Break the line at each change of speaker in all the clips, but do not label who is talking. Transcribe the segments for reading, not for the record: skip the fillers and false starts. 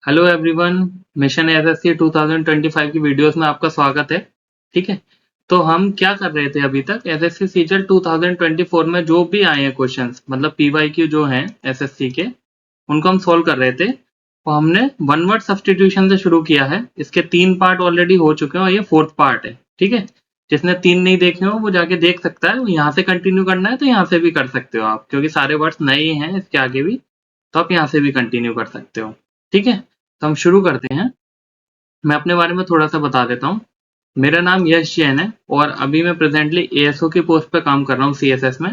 Hello everyone. Mission SSC 2025 की videos में आपका स्वागत है। ठीक है, तो हम क्या कर रहे थे अभी तक एसएससी सीजल 2024 में जो भी आए हैं क्वेश्चंस, मतलब पीवाईक्यू जो हैं एसएससी के, उनको हम सोल्व कर रहे थे। तो हमने वन वर्ड सब्स्टिट्यूशन से शुरू किया है। इसके 3 पार्ट ऑलरेडी हो चुके हैं और ये 4th पार्ट है। ठीक है, जिसने 3 नहीं देखे हो वो जाके देख सकता है। यहाँ से कंटिन्यू करना है तो यहाँ से भी कर सकते हो आप, क्योंकि सारे वर्ड्स नए ही हैं इसके आगे भी, तो आप यहाँ से भी कंटिन्यू कर सकते हो। ठीक है, तो हम शुरू करते हैं। मैं अपने बारे में थोड़ा सा बता देता हूँ। मेरा नाम यश जैन है और अभी मैं प्रेजेंटली एएसओ की पोस्ट पे काम कर रहा हूँ सीएसएस में।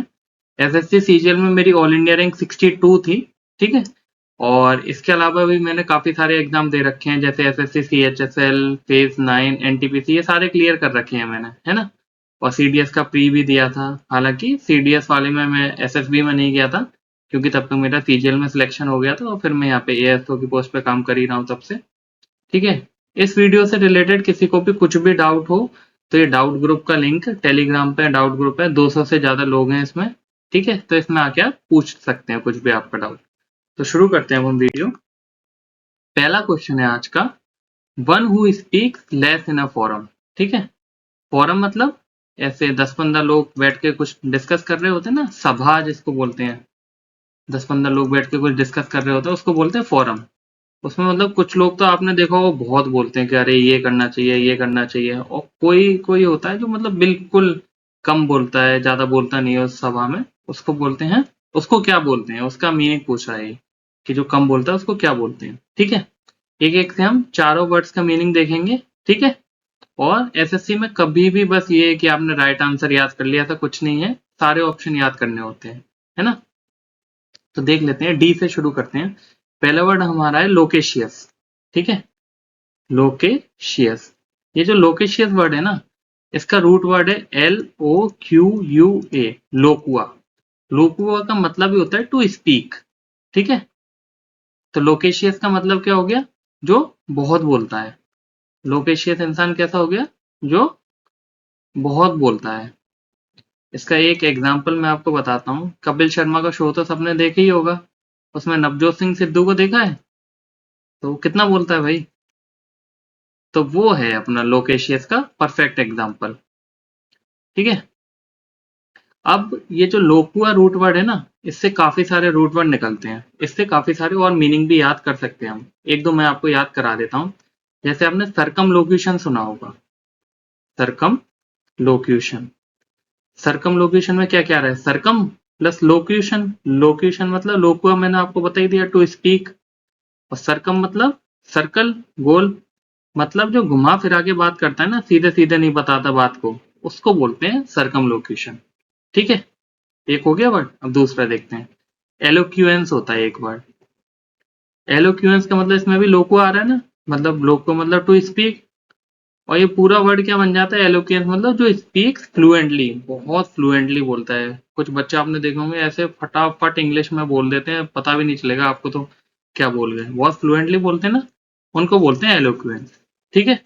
एसएससी सीजीएल में मेरी ऑल इंडिया रैंक 62 थी। ठीक है, और इसके अलावा भी मैंने काफी सारे एग्जाम दे रखे हैं, जैसे एसएससी सीएचएसएल, फेज 9, एनटीपीसी, ये सारे क्लियर कर रखे हैं मैंने, है ना। और सीडीएस का प्री भी दिया था। हालांकि सीडीएस वाले में मैं एसएसबी में नहीं गया था, क्योंकि तब तक मेरा सीजीएल में सिलेक्शन हो गया था और फिर मैं यहाँ पे एएसओ की पोस्ट पे काम कर ही रहा हूँ तब से। ठीक है, इस वीडियो से रिलेटेड किसी को भी कुछ भी डाउट हो तो ये डाउट ग्रुप का लिंक टेलीग्राम पे डाउट ग्रुप है, 200 से ज्यादा लोग हैं इसमें। ठीक है, तो इसमें आके आप पूछ सकते हैं कुछ भी आपका डाउट। तो शुरू करते हैं हम वीडियो। पहला क्वेश्चन है आज का, one who speaks less in a forum. ठीक है, फोरम मतलब ऐसे 10-15 लोग बैठ के कुछ डिस्कस कर रहे होते हैं ना, सभा जिसको बोलते हैं। 10-15 लोग बैठ के कुछ डिस्कस कर रहे होते हैं, उसको बोलते हैं फोरम। उसमें मतलब कुछ लोग तो आपने देखा होगा बहुत बोलते हैं कि अरे ये करना चाहिए, ये करना चाहिए, और कोई कोई होता है जो मतलब बिल्कुल कम बोलता है, ज्यादा बोलता नहीं है उस सभा में, उसको बोलते हैं। उसको क्या बोलते हैं, उसका मीनिंग पूछ रहा है ये, कि जो कम बोलता है उसको क्या बोलते हैं। ठीक है, एक एक से हम चारों वर्ड्स का मीनिंग देखेंगे। ठीक है, और एसएससी में कभी भी बस ये है कि आपने राइट आंसर याद कर लिया, ऐसा कुछ नहीं है, सारे ऑप्शन याद करने होते हैं, है ना। तो देख लेते हैं, डी से शुरू करते हैं। पहला वर्ड हमारा है लोकेशियस। ठीक है, लोकेशियस। ये जो लोकेशियस वर्ड है ना, इसका रूट वर्ड है LOQUA, लोकुआ। लोकुआ का मतलब ही होता है टू स्पीक। ठीक है, तो लोकेशियस का मतलब क्या हो गया, जो बहुत बोलता है। लोकेशियस इंसान कैसा हो गया, जो बहुत बोलता है। इसका एक एग्जाम्पल मैं आपको बताता हूँ। कपिल शर्मा का शो तो सबने देखा ही होगा, उसमें नवजोत सिंह सिद्धू को देखा है, तो वो कितना बोलता है भाई। तो वो है अपना लोकेशियस का परफेक्ट एग्जाम्पल। ठीक है, अब ये जो लोकुआ रूट वर्ड है ना, इससे काफी सारे रूट वर्ड निकलते हैं, इससे काफी सारे और मीनिंग भी याद कर सकते हैं हम। एक दो मैं आपको याद करा देता हूँ। जैसे आपने सरकम लोक्यूशन सुना होगा। सरकम लोक्यूशन, सरकम लोक्यूशन में क्या क्या रहा है, सरकम प्लस लोक्यूशन। लोक्यूशन मतलब लोकुआ मैंने आपको बता ही दिया, टू स्पीक। और सरकम मतलब सर्कल, गोल, मतलब जो घुमा फिरा के बात करता है ना, सीधे सीधे नहीं बताता बात को, उसको बोलते हैं सरकम लोक्यूशन। ठीक है, एक हो गया वर्ड। अब दूसरा देखते हैं। एलोक्यूएंस होता है एक वर्ड। एलोक्यूएंस का मतलब इसमें भी लोको आ रहा है ना, मतलब लोको मतलब टू स्पीक। और ये पूरा वर्ड क्या बन जाता है, एलोक्यूएंस मतलब जो स्पीक्स फ्लुएंटली, बहुत फ्लुएंटली बोलता है। कुछ बच्चे आपने देखे होंगे ऐसे फटाफट इंग्लिश में बोल देते हैं, पता भी नहीं चलेगा आपको तो क्या बोल गए, बहुत फ्लुएंटली बोलते हैं ना, उनको बोलते हैं एलोक्यूएंस। ठीक है,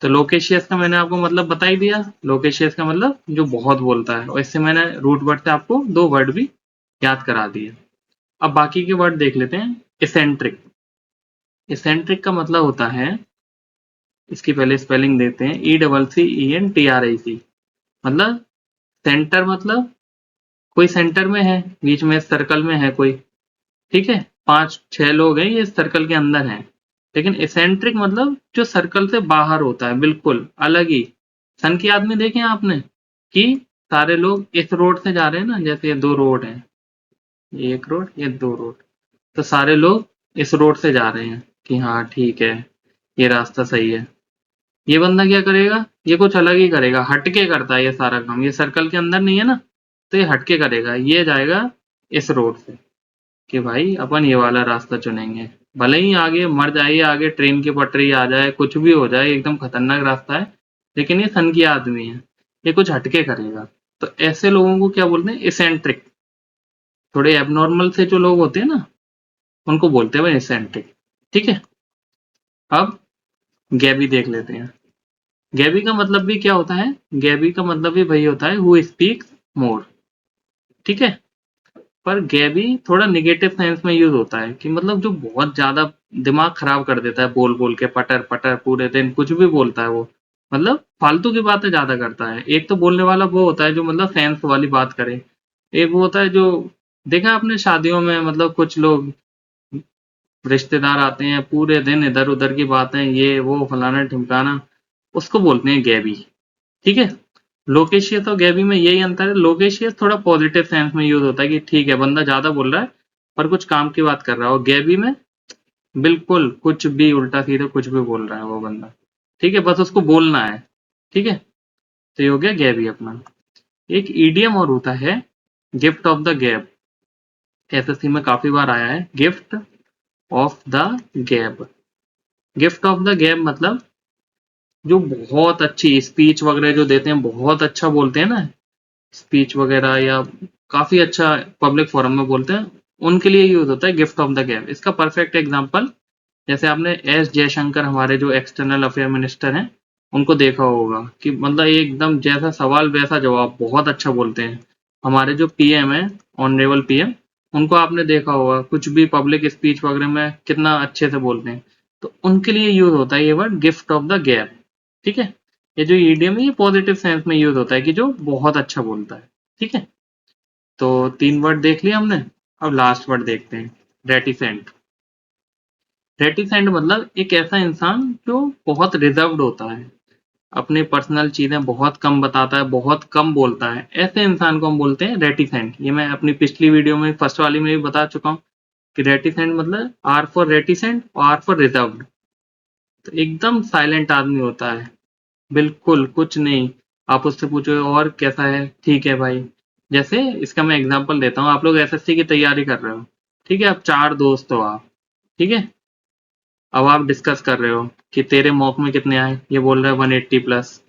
तो लोकेशियस का मैंने आपको मतलब बता ही दिया। लोकेशियस का मतलब जो बहुत बोलता है, और इससे मैंने रूट वर्ड से आपको दो वर्ड भी याद करा दिए। अब बाकी के वर्ड देख लेते हैं। इसेंट्रिक, इसेंट्रिक का मतलब होता है, इसकी पहले स्पेलिंग देते हैं, ECCENTRIC। मतलब सेंटर, मतलब कोई सेंटर में है, बीच में सर्कल में है कोई। ठीक है, 5-6 लोग हैं, ये सर्कल के अंदर हैं। लेकिन इसेंट्रिक मतलब जो सर्कल से बाहर होता है, बिल्कुल अलग ही। सन की आदमी देखे आपने, कि सारे लोग इस रोड से जा रहे हैं ना, जैसे ये दो रोड हैं, ये एक रोड, ये दो रोड, तो सारे लोग इस रोड से जा रहे हैं कि हाँ ठीक है, ये रास्ता सही है। ये बंदा क्या करेगा, ये कुछ अलग ही करेगा, हटके करता है ये सारा काम, ये सर्कल के अंदर नहीं है ना, तो ये हटके करेगा, ये जाएगा इस रोड से, कि भाई अपन ये वाला रास्ता चुनेंगे। भले ही आगे मर जाए, आगे ट्रेन की पटरी आ जाए, कुछ भी हो जाए, एकदम खतरनाक रास्ता है, लेकिन ये सन की आदमी है, ये कुछ हटके करेगा। तो ऐसे लोगों को क्या बोलते हैं, इसेंट्रिक। थोड़े एबनॉर्मल से जो लोग होते हैं ना, उनको बोलते हैं भाई इसेंट्रिक। ठीक है, अब गैबी देख लेते हैं। गैबी का मतलब भी क्या होता है, गैबी का मतलब भी वही होता है, हु स्पीक्स मोर। ठीक है, पर गैबी थोड़ा निगेटिव सेंस में यूज होता है कि मतलब जो बहुत ज्यादा दिमाग खराब कर देता है बोल बोल के, पटर पटर पूरे दिन कुछ भी बोलता है वो, मतलब फालतू की बातें ज्यादा करता है। एक तो बोलने वाला वो होता है जो मतलब सेंस वाली बात करे, एक वो होता है जो, देखा आपने शादियों में मतलब कुछ लोग रिश्तेदार आते हैं पूरे दिन इधर उधर की बातें ये वो फलाना ढिमकाना, उसको बोलते हैं गैबी। ठीक है। लोकेशियस और गैबी में यही अंतर है, लोकेशियस थोड़ा पॉजिटिव सेंस में यूज होता है कि ठीक है बंदा ज्यादा बोल रहा है पर कुछ काम की बात कर रहा है, और गैबी में बिल्कुल कुछ भी उल्टा सीधा कुछ भी बोल रहा है वो बंदा। ठीक है, बस उसको बोलना है। ठीक है। तो ये हो गया गैबी अपना। एक ईडियम और होता है गिफ्ट ऑफ द गैब। एसएससी में काफी बार आया है गिफ्ट ऑफ द गैब। गिफ्ट ऑफ द गैब मतलब जो बहुत अच्छी स्पीच वगैरह जो देते हैं, बहुत अच्छा बोलते हैं ना स्पीच वगैरह, या काफी अच्छा पब्लिक फोरम में बोलते हैं, उनके लिए यूज होता है गिफ्ट ऑफ द गैब। इसका परफेक्ट एग्जांपल जैसे आपने एस जयशंकर हमारे जो एक्सटर्नल अफेयर मिनिस्टर हैं उनको देखा होगा कि मतलब एकदम जैसा सवाल वैसा जवाब बहुत अच्छा बोलते हैं। हमारे जो पीएम है, ऑनरेबल पीएम, उनको आपने देखा होगा कुछ भी पब्लिक स्पीच वगैरह में कितना अच्छे से बोलते हैं। तो उनके लिए यूज होता है ये word gift of the gap. ठीक है। ये जो ईडियम है ये पॉजिटिव सेंस में यूज होता है कि जो बहुत अच्छा बोलता है। ठीक है। तो 3 वर्ड देख लिया हमने। अब लास्ट वर्ड देखते हैं, रेटिसेंट। रेटिसेंट मतलब एक ऐसा इंसान जो बहुत रिजर्व्ड होता है, अपनी पर्सनल चीजें बहुत कम बताता है, बहुत कम बोलता है, ऐसे इंसान को हम बोलते हैं रेटिसेंट। ये मैं अपनी पिछली वीडियो में फर्स्ट वाली में भी बता चुका हूँ कि रेटिसेंट मतलब आर फॉर रेटिसेंट और आर फॉर रिजर्व्ड। तो एकदम साइलेंट आदमी होता है, बिल्कुल कुछ नहीं। आप उससे पूछो और कैसा है, ठीक है भाई। जैसे इसका मैं एग्जांपल देता हूँ, आप लोग एसएससी की तैयारी कर रहे हो। ठीक है, आप 4 दोस्त हो आप। ठीक है। अब आप डिस्कस कर रहे हो कि तेरे मॉक में कितने आए, ये बोल रहा है 180 प्लस,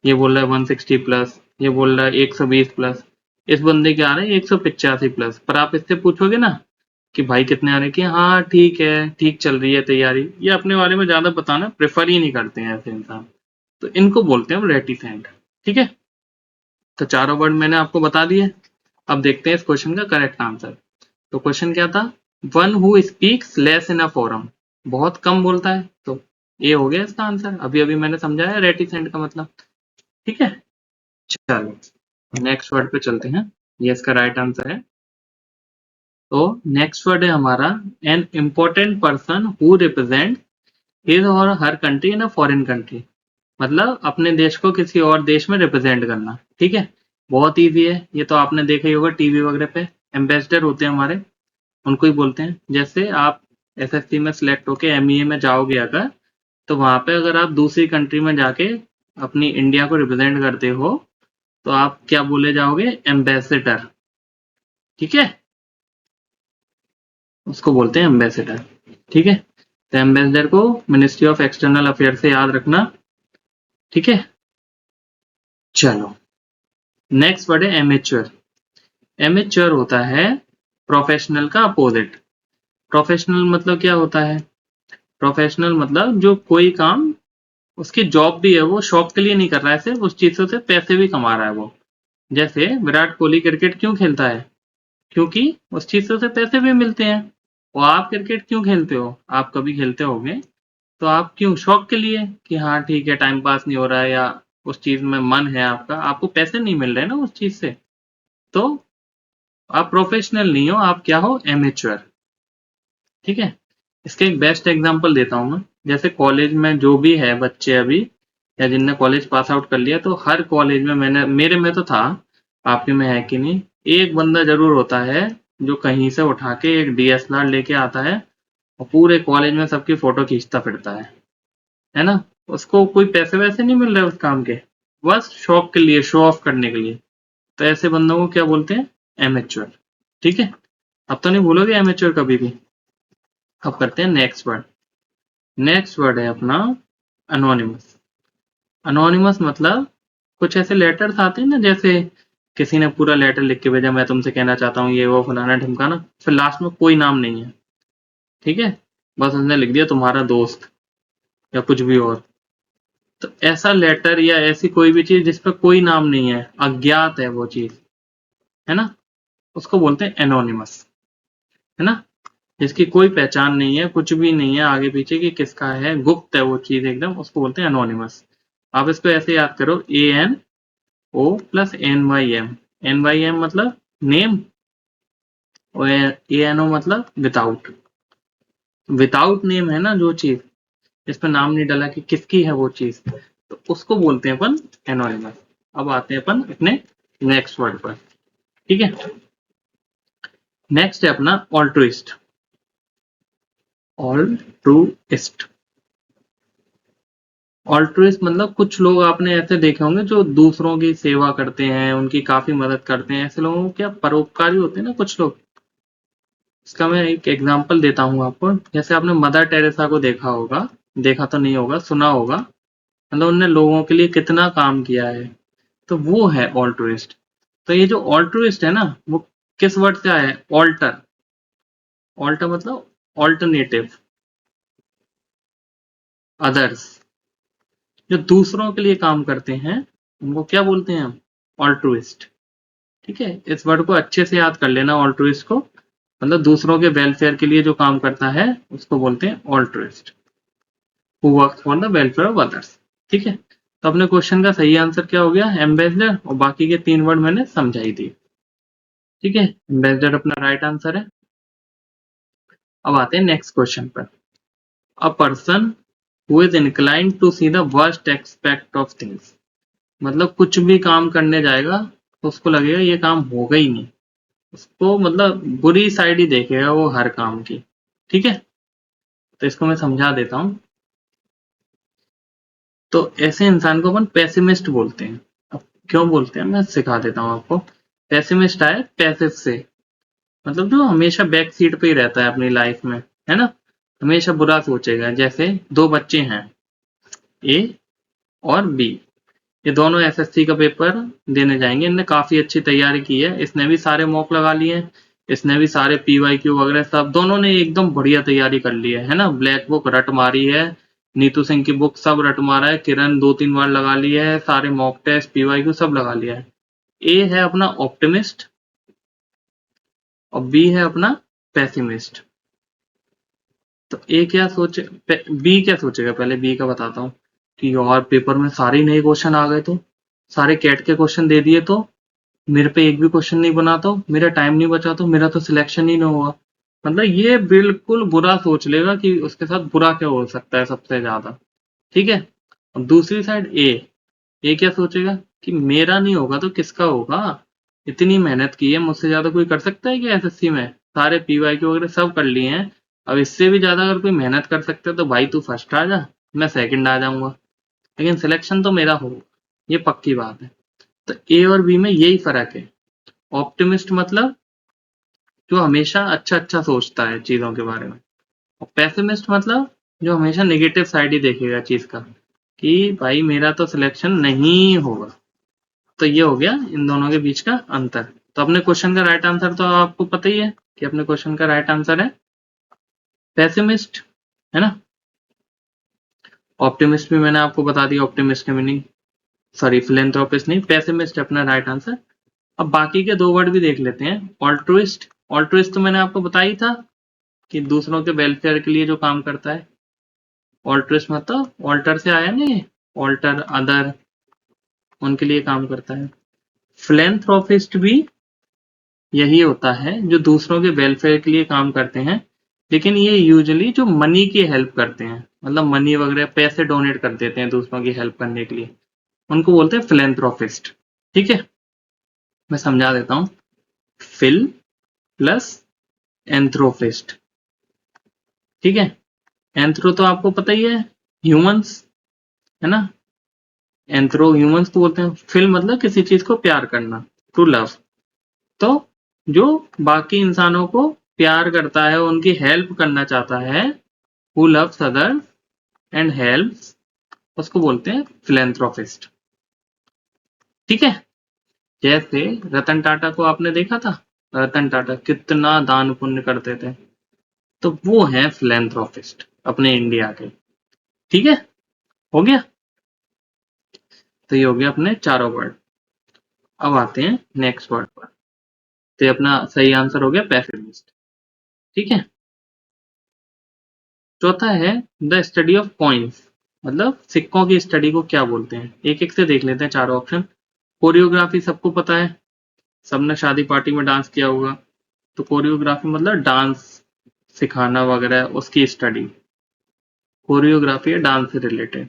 ये बोल रहा है 160 प्लस, ये बोल रहा है 120 प्लस, इस बंदे के आ रहे हैं 185 प्लस। पर आप इससे पूछोगे ना कि भाई कितने आ रहे हैं, कि हाँ ठीक है, ठीक चल रही है तैयारी, ये अपने बारे में ज्यादा बताना प्रेफर ही नहीं करते हैं ऐसे इंसान। तो इनको बोलते हैं रेटिसेंट। ठीक है। तो चारों वर्ड मैंने आपको बता दिए। अब देखते हैं इस क्वेश्चन का करेक्ट आंसर। तो क्वेश्चन क्या था, one who speaks less in a forum, बहुत कम बोलता है। तो ये हो गया इसका आंसर, अभी अभी मैंने समझाया रेटिसेंट का मतलब। ठीक है। चलो नेक्स्ट वर्ड पे चलते हैं, ये इसका राइट आंसर है। तो नेक्स्ट वर्ड है हमारा an important person who represent his or her country in a foreign country. मतलब अपने देश को किसी और देश में रिप्रेजेंट करना। ठीक है। बहुत ईजी है, ये तो आपने देखा ही होगा टीवी वगैरह पे, एम्बेसडर होते हैं हमारे, उनको ही बोलते हैं। जैसे आप एसएससी में सिलेक्ट होके एमईए में जाओगे अगर, तो वहां पे अगर आप दूसरी कंट्री में जाके अपनी इंडिया को रिप्रेजेंट करते हो तो आप क्या बोले जाओगे, एम्बेसडर। ठीक है। उसको बोलते हैं एम्बेसडर। ठीक है। तो एम्बेसडर को मिनिस्ट्री ऑफ एक्सटर्नल अफेयर से याद रखना। ठीक है। चलो नेक्स्ट वर्ड है एमेच्योर। एमेच्योर होता है प्रोफेशनल का अपोजिट। प्रोफेशनल मतलब क्या होता है, प्रोफेशनल मतलब जो कोई काम उसकी जॉब भी है, वो शौक के लिए नहीं कर रहा है, सिर्फ उस चीजों से पैसे भी कमा रहा है वो। जैसे विराट कोहली क्रिकेट क्यों खेलता है, क्योंकि उस चीजों से पैसे भी मिलते हैं। और आप क्रिकेट क्यों खेलते हो, आप कभी खेलते होगे, तो आप क्यों, शौक के लिए कि हाँ ठीक है टाइम पास नहीं हो रहा है, या उस चीज में मन है आपका, आपको पैसे नहीं मिल रहे ना उस चीज से, तो आप प्रोफेशनल नहीं हो, आप क्या हो, एमेच्योर। ठीक है। इसके एक बेस्ट एग्जांपल देता हूँ मैं। जैसे कॉलेज में जो भी है बच्चे अभी, या जिनने कॉलेज पास आउट कर लिया, तो हर कॉलेज में, मैंने मेरे में तो था, आपके में है कि नहीं, एक बंदा जरूर होता है जो कहीं से उठा के एक डीएसएलआर लेके आता है और पूरे कॉलेज में सबकी फोटो खींचता फिरता है ना। उसको कोई पैसे वैसे नहीं मिल रहे उस काम के, बस शौक के लिए, शो ऑफ करने के लिए। तो ऐसे बंदों को क्या बोलते हैं, एमेच्योर। ठीक है। अब तो नहीं भूलोगे एमेच्योर कभी भी। अब करते हैं नेक्स्ट वर्ड। नेक्स्ट वर्ड है अपना अनोनिमस। अनोनिमस मतलब कुछ ऐसे लेटर्स आते हैं ना, जैसे किसी ने पूरा लेटर लिख के भेजा, मैं तुमसे कहना चाहता हूँ ये वो फलाना ढिमकाना, फिर लास्ट में कोई नाम नहीं है। ठीक है। बस उसने लिख दिया तुम्हारा दोस्त या कुछ भी और। तो ऐसा लेटर या ऐसी कोई भी चीज जिसपे कोई नाम नहीं है, अज्ञात है वो चीज, है ना, उसको बोलते हैं एनोनिमस, है ना, जिसकी कोई पहचान नहीं है, कुछ भी नहीं है आगे पीछे कि किसका है, गुप्त है वो चीज एकदम, उसको बोलते हैं एनोनिमस। आप इसको ऐसे याद करो, ANO प्लस NYM। NYM मतलब नेम, और ANO मतलब विदाउट। विदाउट नेम है ना जो चीज, जिसमें नाम नहीं डाला कि किसकी है वो चीज, तो उसको बोलते हैं अपन एनोनिमस। अब आते हैं अपन अपने नेक्स्ट वर्ड पर। ठीक है, नेक्स्ट है अपना ऑल्ट्रुइस्ट। ऑल्ट्रुइस्ट, ऑल्ट्रुइस्ट मतलब कुछ लोग आपने ऐसे देखे होंगे जो दूसरों की सेवा करते हैं, उनकी काफी मदद करते हैं, ऐसे लोगों को क्या परोपकारी होते हैं ना कुछ लोग। इसका मैं एक एग्जांपल देता हूँ आपको, जैसे आपने मदर टेरेसा को देखा होगा, देखा तो नहीं होगा, सुना होगा, मतलब उनने लोगों के लिए कितना काम किया है, तो वो है ऑल्ट्रुइस्ट। तो ये जो ऑल्ट्रुइस्ट है ना, वो किस वर्ड से आया है, ऑल्टर। ऑल्टर मतलब ऑल्टरनेटिव, अदर्स, जो दूसरों के लिए काम करते हैं उनको क्या बोलते हैं हम, ऑल्ट्रुइस्ट। ठीक है, इस वर्ड को अच्छे से याद कर लेना, ऑल्ट्रुइस्ट को, मतलब दूसरों के वेलफेयर के लिए जो काम करता है उसको बोलते हैं altruist, who works for the welfare of others. ठीक है, तो अपने क्वेश्चन का सही आंसर क्या हो गया, एम्बेसडर, और बाकी के 3 वर्ड मैंने समझाई दी। ठीक है, एम्बेसडर अपना राइट आंसर है। अब आते हैं नेक्स्ट क्वेश्चन पर। A person who is inclined to see the worst aspect of things, मतलब कुछ भी काम करने जाएगा तो उसको लगेगा ये काम होगा ही नहीं, उसको मतलब बुरी साइड ही देखेगा वो हर काम की। ठीक है, तो इसको मैं समझा देता हूँ। तो ऐसे इंसान को अपन पेसिमिस्ट बोलते हैं। अब क्यों बोलते हैं मैं सिखा देता हूँ आपको। पेसिमिस्ट आए पैसिव से, मतलब जो हमेशा बैक सीट पे ही रहता है अपनी लाइफ में, है ना, हमेशा बुरा सोचेगा। जैसे 2 बच्चे हैं, ए और बी, ये दोनों एसएससी का पेपर देने जाएंगे, इनने काफी अच्छी तैयारी की है, इसने भी सारे मॉक लगा लिए हैं, इसने भी सारे पीवाईक्यू वगैरह सब, दोनों ने एकदम बढ़िया तैयारी कर ली है ना, ब्लैक बुक रट मारी है, नीतू सिंह की बुक सब रट मारा है, किरण 2-3 बार लगा ली है, सारे मॉक टेस्ट पीवाईक्यू सब लगा लिया है। ए है अपना ऑप्टिमिस्ट और बी है अपना पेसिमिस्ट। तो ए क्या सोचे, बी क्या सोचेगा, पहले बी का बताता हूँ, कि यार पेपर में सारे नए क्वेश्चन आ गए, तो सारे कैट के क्वेश्चन दे दिए, तो मेरे पे एक भी क्वेश्चन नहीं बना, तो मेरा टाइम नहीं बचा, तो मेरा तो सिलेक्शन ही नहीं हुआ। मतलब ये बिल्कुल बुरा सोच लेगा कि उसके साथ बुरा क्या हो सकता है सबसे ज्यादा। ठीक है, और दूसरी साइड ए क्या सोचेगा कि मेरा नहीं होगा तो किसका होगा, इतनी मेहनत की है, मुझसे ज्यादा कोई कर सकता है क्या एसएससी में, सारे पीवाईक्यू वगैरह सब कर लिए हैं, अब इससे भी ज्यादा अगर कोई मेहनत कर सकता है तो भाई तू फर्स्ट आ जा, मैं सेकंड आ जाऊंगा, लेकिन सिलेक्शन तो मेरा होगा, ये पक्की बात है। तो ए और बी में यही फर्क है। ऑप्टिमिस्ट मतलब जो हमेशा अच्छा अच्छा सोचता है चीजों के बारे में, और पेसिमिस्ट मतलब जो हमेशा नेगेटिव साइड ही देखेगा चीज का, कि भाई मेरा तो सिलेक्शन नहीं होगा। तो ये हो गया इन दोनों के बीच का अंतर। तो अपने क्वेश्चन का राइट आंसर तो आपको पता ही है कि अपने क्वेश्चन का राइट आंसर है पेसिमिस्ट, है ना। ऑप्टिमिस्ट भी मैंने आपको बता दिया, ऑप्टिमिस्ट की मीनिंग, सॉरी फिलेंथ्रोपिस्ट नहीं, पेसिमिस्ट अपना राइट आंसर। अब बाकी के 2 वर्ड भी देख लेते हैं। ऑल्ट्रुइस्ट, ऑल्ट्रुइस्ट तो मैंने आपको बताया ही था कि दूसरों के वेलफेयर के लिए जो काम करता है। ऑल्ट्रुइस्ट मतलब ऑल्टर से आया नहीं, ऑल्टर अदर, उनके लिए काम करता है। फिलेंथ्रोपिस्ट भी यही होता है जो दूसरों के वेलफेयर के लिए काम करते हैं, लेकिन ये यूजुअली जो मनी की हेल्प करते हैं, मतलब मनी वगैरह पैसे डोनेट कर देते हैं दूसरों की हेल्प करने के लिए, उनको बोलते हैं फिलेंथ्रोपिस्ट। ठीक है, मैं समझा देता हूँ। Phil plus anthropist. ठीक है, एंथ्रो तो आपको पता ही है, ह्यूमंस, है ना, एंथ्रो ह्यूमंस को बोलते हैं। फिल मतलब किसी चीज को प्यार करना, टू लव। तो जो बाकी इंसानों को प्यार करता है, उनकी हेल्प करना चाहता है, who loves other and helps, उसको बोलते हैं फिलेंथ्रोपिस्ट। ठीक है, जैसे रतन टाटा को आपने देखा था, रतन टाटा कितना दान पुण्य करते थे, तो वो है फिलेंथ्रोपिस्ट अपने इंडिया के। ठीक है, हो गया। तो ये हो गया अपने चारों वर्ड। अब आते हैं नेक्स्ट वर्ड पर। तो ये अपना सही आंसर हो गया पैसिमिस्ट। ठीक है। चौथा है द स्टडी ऑफ कॉइन्स, मतलब सिक्कों की स्टडी को क्या बोलते हैं। एक एक से देख लेते हैं चारों ऑप्शन। कोरियोग्राफी सबको पता है, सबने शादी पार्टी में डांस किया होगा, तो कोरियोग्राफी मतलब डांस सिखाना वगैरह, उसकी स्टडी कोरियोग्राफी है, डांस से रिलेटेड।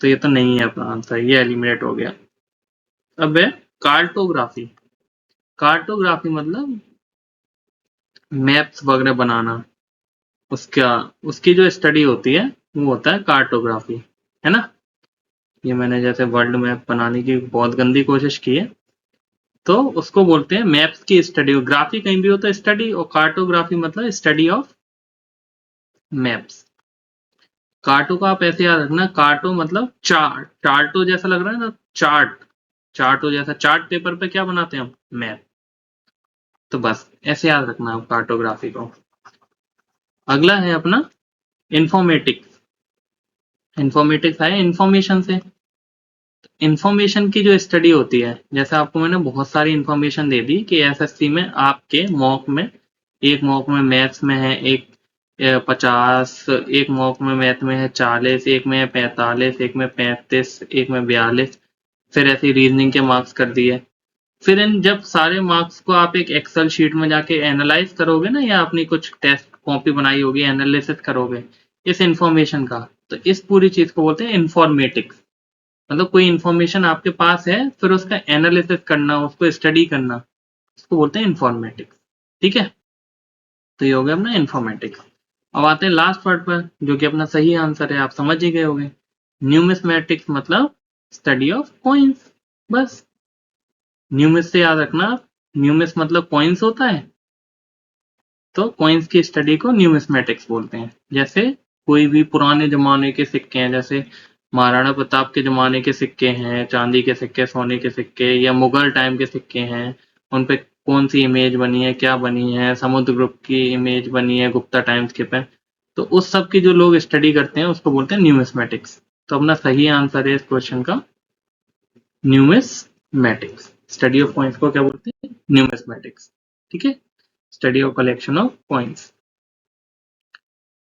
तो ये तो नहीं है अपना आंसर, ये एलिमिनेट हो गया। अब है कार्टोग्राफी। कार्टोग्राफी मतलब मैप्स वगैरह बनाना, उसका उसकी जो स्टडी होती है वो होता है कार्टोग्राफी, है ना। ये मैंने जैसे वर्ल्ड मैप बनाने की बहुत गंदी कोशिश की है, तो उसको बोलते हैं मैप्स की स्टडी। ग्राफी कहीं भी होता है स्टडी, और कार्टोग्राफी मतलब स्टडी ऑफ मैप्स। कार्टो का आप ऐसे याद रखना, कार्टो मतलब चार्ट, चार्टो जैसा लग रहा है ना, चार्ट, चार्टो जैसा। चार्ट पेपर पे क्या बनाते हैं हम, मैप। तो बस ऐसे याद रखना आप कार्टोग्राफी को। अगला है अपना इंफॉर्मेटिक्स। इंफॉर्मेटिक्स है इंफॉर्मेशन से। इंफॉर्मेशन की जो स्टडी होती है, जैसे आपको मैंने बहुत सारी इंफॉर्मेशन दे दी कि एसएससी में आपके मॉक में, एक मॉक में मैथ्स में है एक 50, एक मॉक में मैथ में है 40, एक में है 45, एक में 35, एक में 42, फिर ऐसे रीजनिंग के मार्क्स कर दिए। फिर इन जब सारे मार्क्स को आप एक एक्सेल शीट में जाके एनालाइज करोगे ना, या अपनी कुछ टेस्ट कॉपी बनाई होगी, एनालिसिस करोगे इस इंफॉर्मेशन का, तो इस पूरी चीज को बोलते हैं इंफॉर्मेटिक्स। मतलब कोई इंफॉर्मेशन आपके पास है, फिर उसका एनालिसिस करना, उसको स्टडी करना, उसको बोलते हैं इंफॉर्मेटिक्स। ठीक है। तो ये हो गया अपना इंफॉर्मेटिक्स। अब आते हैं लास्ट वर्ड पर, जो कि अपना सही आंसर है, आप समझ ही गए होंगे। न्यूमिस्मेटिक्स मतलब स्टडी ऑफ कॉइन्स। बस न्यूमिस से याद रखना, न्यूमिस मतलब कॉइन्स होता है, तो कॉइन्स की स्टडी को न्यूमिस्मेटिक्स बोलते हैं। जैसे कोई भी पुराने जमाने के सिक्के हैं, जैसे महाराणा प्रताप के जमाने के सिक्के हैं, चांदी के सिक्के, सोने के सिक्के, या मुगल टाइम के सिक्के हैं, उन पे कौन सी इमेज बनी है, क्या बनी है, समुद्रगुप्त की इमेज बनी है गुप्ता टाइम्स के पे, तो उस सब की जो लोग स्टडी करते हैं उसको बोलते हैं न्यूमिस्मेटिक्स। तो अपना सही आंसर है इस क्वेश्चन का न्यूमिस्मेटिक्स। स्टडी ऑफ कॉइन्स को क्या बोलते हैं, न्यूमिस्मेटिक्स। ठीक है, study of collection of coins.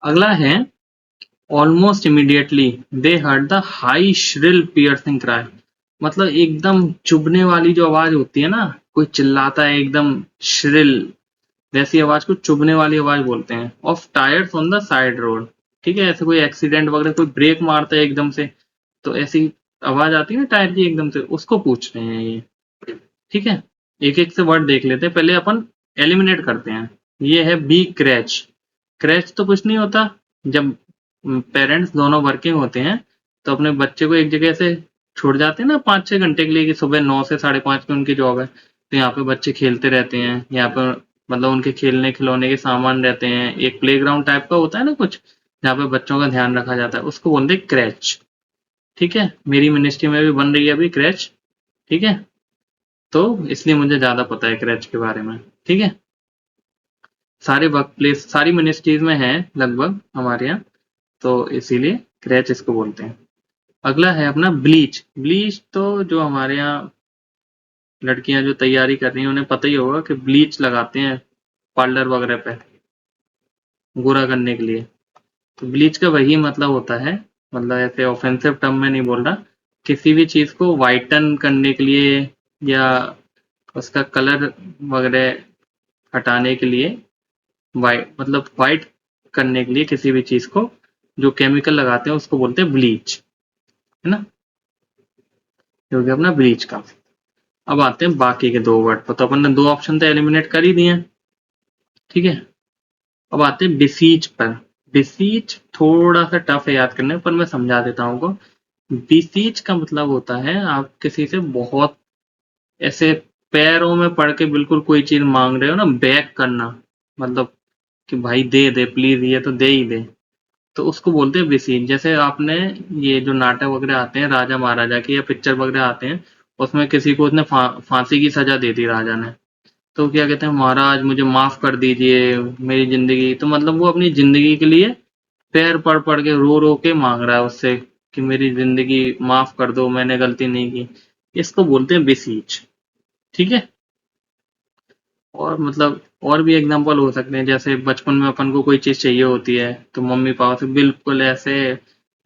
अगला है almost immediately they heard the high shrill piercing cry. मतलब एकदम चुभने वाली जो आवाज होती है ना, कोई चिल्लाता है एकदम श्रिल, वैसी आवाज को चुभने वाली आवाज बोलते हैं। Of tyres on the side road. ठीक है, ऐसे कोई एक्सीडेंट वगैरह, कोई ब्रेक मारता है एकदम से, तो ऐसी आवाज आती है ना टायर की एकदम से, उसको पूछ रहे हैं ये। ठीक है, एक एक से वर्ड देख लेते हैं, पहले अपन एलिमिनेट करते हैं। ये है बी क्रैच। क्रैच तो कुछ नहीं होता, जब पेरेंट्स दोनों वर्किंग होते हैं तो अपने बच्चे को एक जगह से छोड़ जाते हैं ना 5-6 घंटे के लिए, कि सुबह 9 से 5:30 में उनकी जॉब है, तो यहाँ पे बच्चे खेलते रहते हैं, यहाँ पे मतलब उनके खेलने खिलौने के सामान रहते हैं, एक प्लेग्राउंड टाइप का होता है ना कुछ, जहाँ पे बच्चों का ध्यान रखा जाता है, उसको बोलते हैं क्रैच। ठीक है, मेरी मिनिस्ट्री में भी बन रही है अभी क्रैच। ठीक है, तो इसलिए मुझे ज्यादा पता है क्रैच के बारे में। ठीक है, सारे वर्क प्लेस, सारी मिनिस्ट्रीज में है लगभग हमारे यहाँ, तो इसीलिए क्रैच इसको बोलते हैं। अगला है अपना ब्लीच। ब्लीच तो जो हमारे यहाँ लड़कियां जो तैयारी कर रही हैं उन्हें पता ही होगा कि ब्लीच लगाते हैं पार्लर वगैरह पे गोरा करने के लिए। तो ब्लीच का वही मतलब होता है, मतलब ऐसे ऑफेंसिव टर्म में नहीं बोल रहा, किसी भी चीज को वाइटन करने के लिए, या उसका कलर वगैरह हटाने के लिए, वाइट मतलब वाइट करने के लिए किसी भी चीज को जो केमिकल लगाते हैं उसको बोलते हैं ब्लीच, है ना। ये हो गया अपना ब्लीच का। अब आते हैं बाकी के दो वर्ड पर, तो अपन ने दो ऑप्शन तो एलिमिनेट कर ही दिए हैं। ठीक है, अब आते हैं बिसीच पर। बिसीच थोड़ा सा टफ है याद करने पर, मैं समझा देता हूँ को। बिसीच का मतलब होता है आप किसी से बहुत ऐसे पैरों में पड़ के बिल्कुल कोई चीज मांग रहे हो ना, बैक करना, मतलब कि भाई दे दे प्लीज, ये तो दे ही दे, तो उसको बोलते हैं बेसिन। जैसे आपने ये जो नाटक वगैरह आते हैं राजा महाराजा के, या पिक्चर वगैरह आते हैं, उसमें किसी को उसने फांसी की सजा दे दी राजा ने, तो क्या कहते हैं, महाराज मुझे माफ कर दीजिए मेरी जिंदगी, तो मतलब वो अपनी जिंदगी के लिए पैर पड़ पड़ के रो रो के मांग रहा है उससे कि मेरी जिंदगी माफ कर दो, मैंने गलती नहीं की। इसको बोलते हैं बेसीच। ठीक है, और मतलब और भी एग्जांपल हो सकते हैं, जैसे बचपन में अपन को कोई चीज चाहिए होती है तो मम्मी पापा से बिल्कुल ऐसे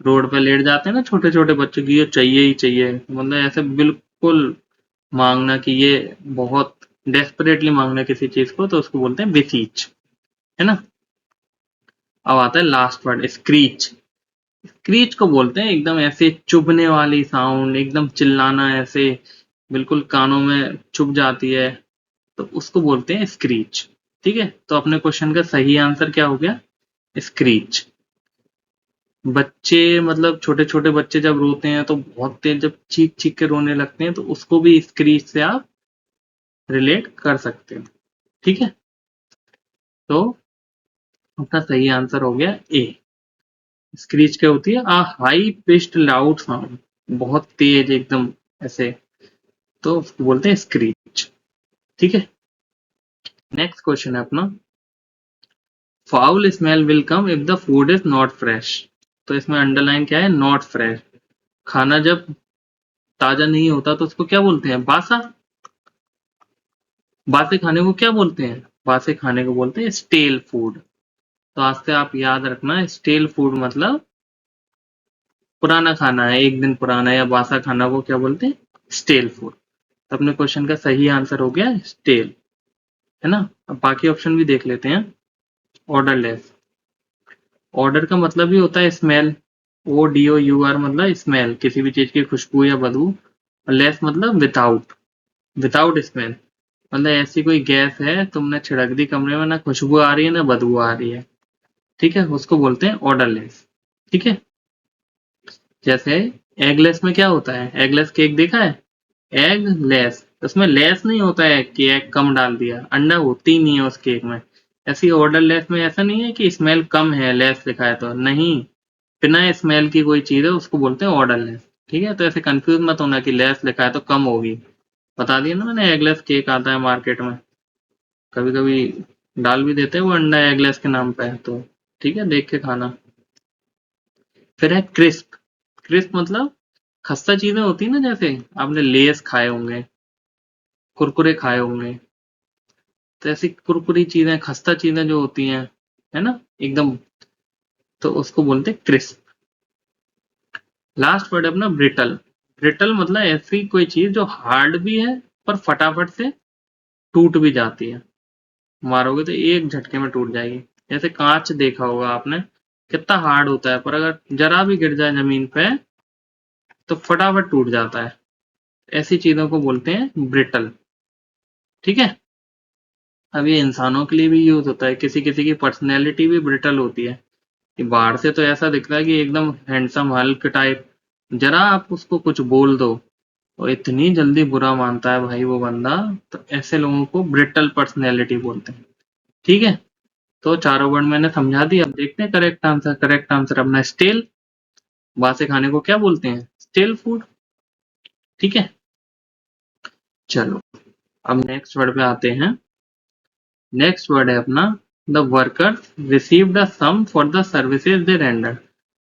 रोड पे लेट जाते हैं ना छोटे छोटे बच्चों की, ये चाहिए ही चाहिए, मतलब ऐसे बिल्कुल मांगना कि ये बहुत डेस्परेटली मांगना किसी चीज को, तो उसको बोलते हैं बेसीच, है ना। अब आता है लास्ट वर्ड, स्क्रीच। स्क्रीच को बोलते हैं एकदम ऐसे चुभने वाली साउंड, एकदम चिल्लाना ऐसे बिल्कुल कानों में चुभ जाती है, तो उसको बोलते हैं स्क्रीच। ठीक है, तो अपने क्वेश्चन का सही आंसर क्या हो गया, स्क्रीच। बच्चे मतलब छोटे छोटे बच्चे जब रोते हैं तो बहुत तेज जब चीख चीख के रोने लगते हैं, तो उसको भी स्क्रीच से आप रिलेट कर सकते हो। ठीक है, तो अपना सही आंसर हो गया ए। स्क्रीच क्या होती है, हाई पिच्ड लाउड साउंड, बहुत तेज एकदम ऐसे, तो उसको बोलते हैं स्क्रीच। ठीक है, नेक्स्ट क्वेश्चन है अपना, foul smell will come if the food is not fresh. तो इसमें अंडरलाइन क्या है, नॉट फ्रेश। खाना जब ताजा नहीं होता तो उसको क्या बोलते हैं, बासा। बासे खाने को क्या बोलते हैं, बासे खाने को बोलते हैं स्टेल फूड। तो आज से आप याद रखना, स्टेल फूड मतलब पुराना खाना है, एक दिन पुराना या बासा खाना को क्या बोलते हैं, स्टेल फूड। तो अपने क्वेश्चन का सही आंसर हो गया स्टेल, है ना। अब बाकी ऑप्शन भी देख लेते हैं। ऑर्डरलेस, ऑर्डर का मतलब ही होता है smell, O D O U R मतलब स्मेल, किसी भी चीज की खुशबू या बदबू। और लेस मतलब विदाउट, विदाउट स्मेल, मतलब ऐसी कोई गैस है तुमने छिड़क दी कमरे में, ना खुशबू आ रही है ना बदबू आ रही है। ठीक है, उसको बोलते हैं ऑर्डरलेस। ठीक है, जैसे एगलेस में क्या होता है, एगलेस केक देखा है, एग लेस, उसमें लेस नहीं होता है कि एग कम डाल दिया, अंडा होती ही नहीं है उस केक में। ऐसी ऑर्डर लेस में ऐसा नहीं है कि स्मेल कम है लेस लिखा है तो नहीं, बिना स्मेल की कोई चीज है उसको बोलते हैं ऑर्डर लेस। ठीक है, तो ऐसे कंफ्यूज मत होना कि लेस लिखा है तो कम होगी, बता दिया ना मैंने, एगलेस केक आता है मार्केट में, कभी कभी डाल भी देते हैं वो अंडा एगलेस के नाम पे, तो ठीक है देख के खाना। फिर है क्रिस्प, क्रिस्प मतलब खस्ता चीजें होती है ना, जैसे आपने लेस खाए होंगे, कुरकुरे खाए होंगे, तो ऐसी कुरकुरी चीजें खस्ता चीजें जो होती हैं, है ना, एकदम, तो उसको बोलते हैं क्रिस्प। लास्ट वर्ड है अपना ब्रिटल। ब्रिटल मतलब ऐसी कोई चीज जो हार्ड भी है पर फटाफट से टूट भी जाती है, मारोगे तो एक झटके में टूट जाएगी। जैसे कांच देखा होगा आपने, कितना हार्ड होता है पर अगर जरा भी गिर जाए जमीन पे तो फटाफट टूट जाता है, ऐसी चीजों को बोलते हैं ब्रिटल। ठीक है, अब ये इंसानों के लिए भी यूज होता है, किसी किसी की पर्सनैलिटी भी ब्रिटल होती है, कि बाहर से तो ऐसा दिखता है कि एकदम हैंडसम हल्क टाइप, जरा आप उसको कुछ बोल दो और इतनी जल्दी बुरा मानता है भाई वो बंदा, तो ऐसे लोगों को ब्रिटल पर्सनैलिटी बोलते हैं। ठीक है, तो चारों वर्ड मैंने समझा दी, अब देखते हैं करेक्ट आंसर। करेक्ट आंसर अपना स्टेल, बासे खाने को क्या बोलते हैं, स्टेल फूड। ठीक है, चलो अब नेक्स्ट वर्ड पे आते हैं। नेक्स्ट वर्ड है अपना, the workers receive the sum for the services they render.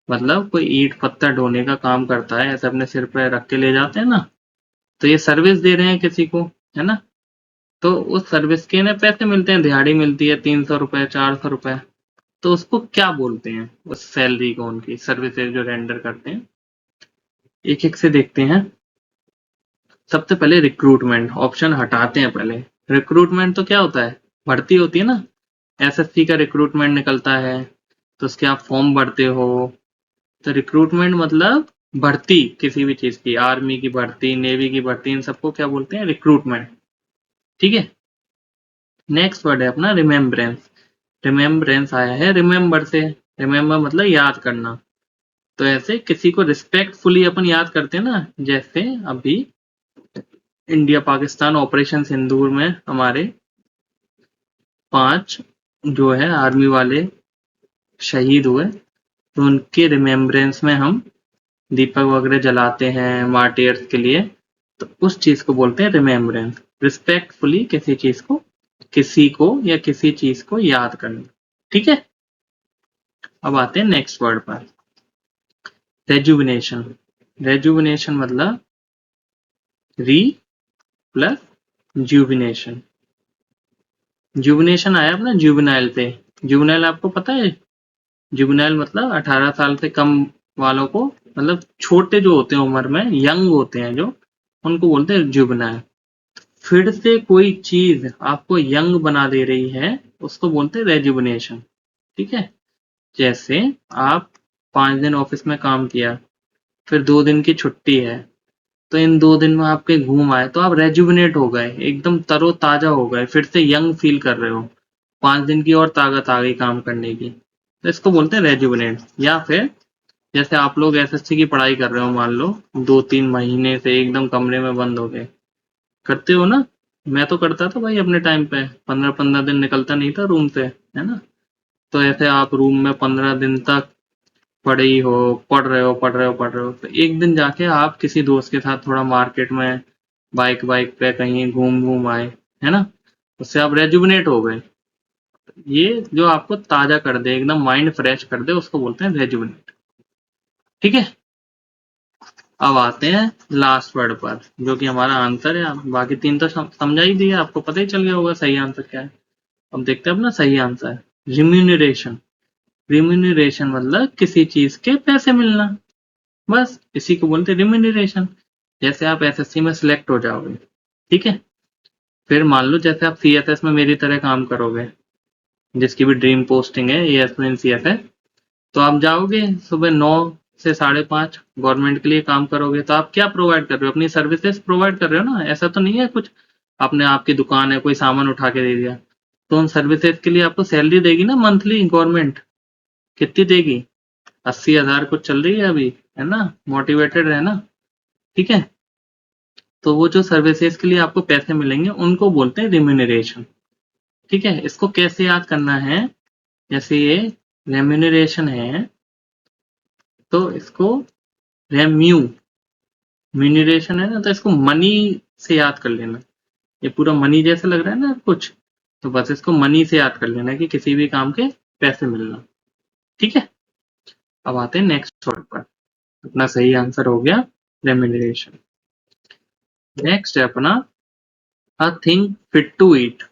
मतलब कोई ईंट पत्थर ढोने का काम करता है, ऐसे अपने सिर पे रख के ले जाते हैं ना, तो ये सर्विस दे रहे हैं किसी को, है ना, तो उस सर्विस के ना पैसे मिलते हैं, दिहाड़ी मिलती है 300 रुपए 400 रुपए, तो उसको क्या बोलते हैं, उस सैलरी को उनकी सर्विसेज जो रेंडर करते हैं, एक एक से देखते हैं। सबसे पहले रिक्रूटमेंट, ऑप्शन हटाते हैं पहले। रिक्रूटमेंट तो क्या होता है, भर्ती होती है ना, एसएससी का रिक्रूटमेंट निकलता है तो उसके आप फॉर्म भरते हो, तो रिक्रूटमेंट मतलब भर्ती किसी भी चीज की, आर्मी की भर्ती, नेवी की भर्ती, इन सबको क्या बोलते हैं, रिक्रूटमेंट। ठीक है, नेक्स्ट वर्ड है अपना रिमेम्बरेंस। रिमेम्बरेंस आया है रिमेम्बर से, रिमेम्बर मतलब याद करना, तो ऐसे किसी को रिस्पेक्टफुली अपन याद करते हैं ना, जैसे अभी इंडिया पाकिस्तान ऑपरेशन सिंदूर में हमारे 5 जो है आर्मी वाले शहीद हुए, तो उनके रिमेम्बरेंस में हम दीपक वगैरह जलाते हैं मार्टियर्स के लिए, तो उस चीज को बोलते हैं रिमेम्बरेंस, रिस्पेक्टफुली किसी चीज को, किसी को या किसी चीज को याद करना। ठीक है, अब आते हैं नेक्स्ट वर्ड पर, रेजुविनेशन। रेजुविनेशन मतलब री प्लस जुविनेशन, जुबिनेशन आया अपना जुबिनाइल पे। जुबिनाइल आपको पता है? जुबिनाइल मतलब 18 साल से कम वालों को, मतलब छोटे जो होते हैं उम्र में, यंग होते हैं जो, उनको बोलते हैं जुबिनाइल। फिर से कोई चीज आपको यंग बना दे रही है, उसको बोलते हैं रेजुबिनेशन। ठीक है? जैसे आप 5 दिन ऑफिस में काम किया, फिर 2 दिन की छुट्टी है, तो इन 2 दिन में आप कहीं घूम आए तो आप रेजुविनेट हो गए, एकदम तरोताजा हो गए, फिर से यंग फील कर रहे हो, 5 दिन की और ताकत आ गई काम करने की, तो इसको बोलते हैं रेजुविनेट। या फिर जैसे आप लोग एसएससी की पढ़ाई कर रहे हो, मान लो 2-3 महीने से एकदम कमरे में बंद हो गए, करते हो ना? मैं तो करता था भाई अपने टाइम पे, 15-15 दिन निकलता नहीं था रूम से, है ना? तो ऐसे आप रूम में 15 दिन तक पढ़े ही हो, पढ़ रहे हो, तो एक दिन जाके आप किसी दोस्त के साथ थोड़ा मार्केट में बाइक बाइक पे कहीं घूम घूम आए, है ना? उससे आप रेजुविनेट हो गए। ये जो आपको ताजा कर दे, एकदम माइंड फ्रेश कर दे, उसको बोलते हैं रेजुविनेट। ठीक है? अब आते हैं लास्ट वर्ड पर, जो कि हमारा आंसर है। बाकी 3 तो समझा ही दिया, आपको पता ही चल गया होगा सही आंसर क्या है। अब देखते हैं अपना सही आंसर। रिम्यूनरेशन। रिम्यूनरेशन मतलब किसी चीज के पैसे मिलना, बस इसी को बोलते हैं रिम्यूनरेशन। जैसे आप एसएससी में सिलेक्ट हो जाओगे, ठीक है? फिर मान लो जैसे आप सीएसएस में मेरी तरह काम करोगे, जिसकी भी ड्रीम पोस्टिंग है एएसएन सीएसएस, तो आप जाओगे सुबह 9 से 5:30 गवर्नमेंट के लिए काम करोगे, तो आप क्या प्रोवाइड कर रहे हो? अपनी सर्विसेज प्रोवाइड कर रहे हो ना, ऐसा तो नहीं है कुछ आपने, आपकी दुकान है, कोई सामान उठा के दे दिया, तो उन सर्विसेज के लिए आपको सैलरी देगी ना मंथली गवर्नमेंट। कितनी देगी? 80,000 कुछ चल रही है अभी, है ना? मोटिवेटेड है ना? ठीक है? तो वो जो सर्विसेज के लिए आपको पैसे मिलेंगे उनको बोलते हैं रिम्यूनरेशन। ठीक है? इसको कैसे याद करना है? जैसे ये रेम्यूनरेशन है, तो इसको रेम्यू, म्यूनरेशन है ना, तो इसको मनी से याद कर लेना। ये पूरा मनी जैसा लग रहा है ना कुछ, तो बस इसको मनी से याद कर लेना कि किसी भी काम के पैसे मिलना। ठीक है? अब आते हैं नेक्स्ट वर्ड पर। अपना सही आंसर हो गया रेम्यूनरेशन। नेक्स्ट है अपना a thing fit to eat.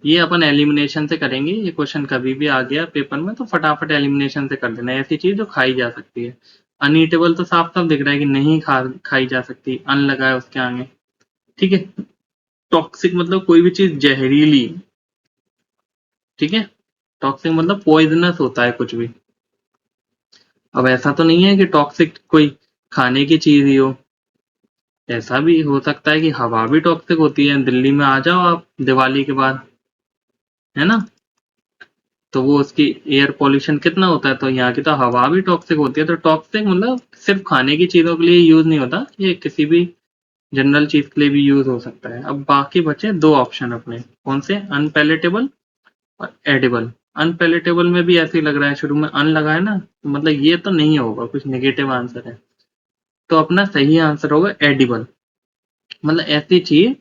ये अपन एलिमिनेशन से करेंगे, ये क्वेश्चन कभी भी आ गया पेपर में तो फटाफट एलिमिनेशन से कर देना। ऐसी चीज जो खाई जा सकती है। अनईटेबल तो साफ साफ दिख रहा है कि नहीं खाई जा सकती, अन लगा है उसके आगे। ठीक है? टॉक्सिक मतलब कोई भी चीज जहरीली। ठीक है? टॉक्सिक मतलब पॉइजनस होता है कुछ भी। अब ऐसा तो नहीं है कि टॉक्सिक कोई खाने की चीज ही हो, ऐसा भी हो सकता है कि हवा भी टॉक्सिक होती है। दिल्ली में आ जाओ आप दिवाली के बाद, है ना? तो वो उसकी एयर पॉल्यूशन कितना होता है, तो यहाँ की तो हवा भी टॉक्सिक होती है। तो टॉक्सिक मतलब सिर्फ खाने की चीजों के लिए यूज नहीं होता, ये किसी भी जनरल चीज के लिए भी यूज हो सकता है। अब बाकी बचे 2 ऑप्शन अपने, कौन से? अनपैलेटेबल और एडिबल। अनपैलेटेबल में भी ऐसे ही लग रहा है, शुरू में अन लगा है ना, तो मतलब ये तो नहीं होगा, कुछ नेगेटिव आंसर है। तो अपना सही आंसर होगा एडिबल। मतलब ऐसी चीज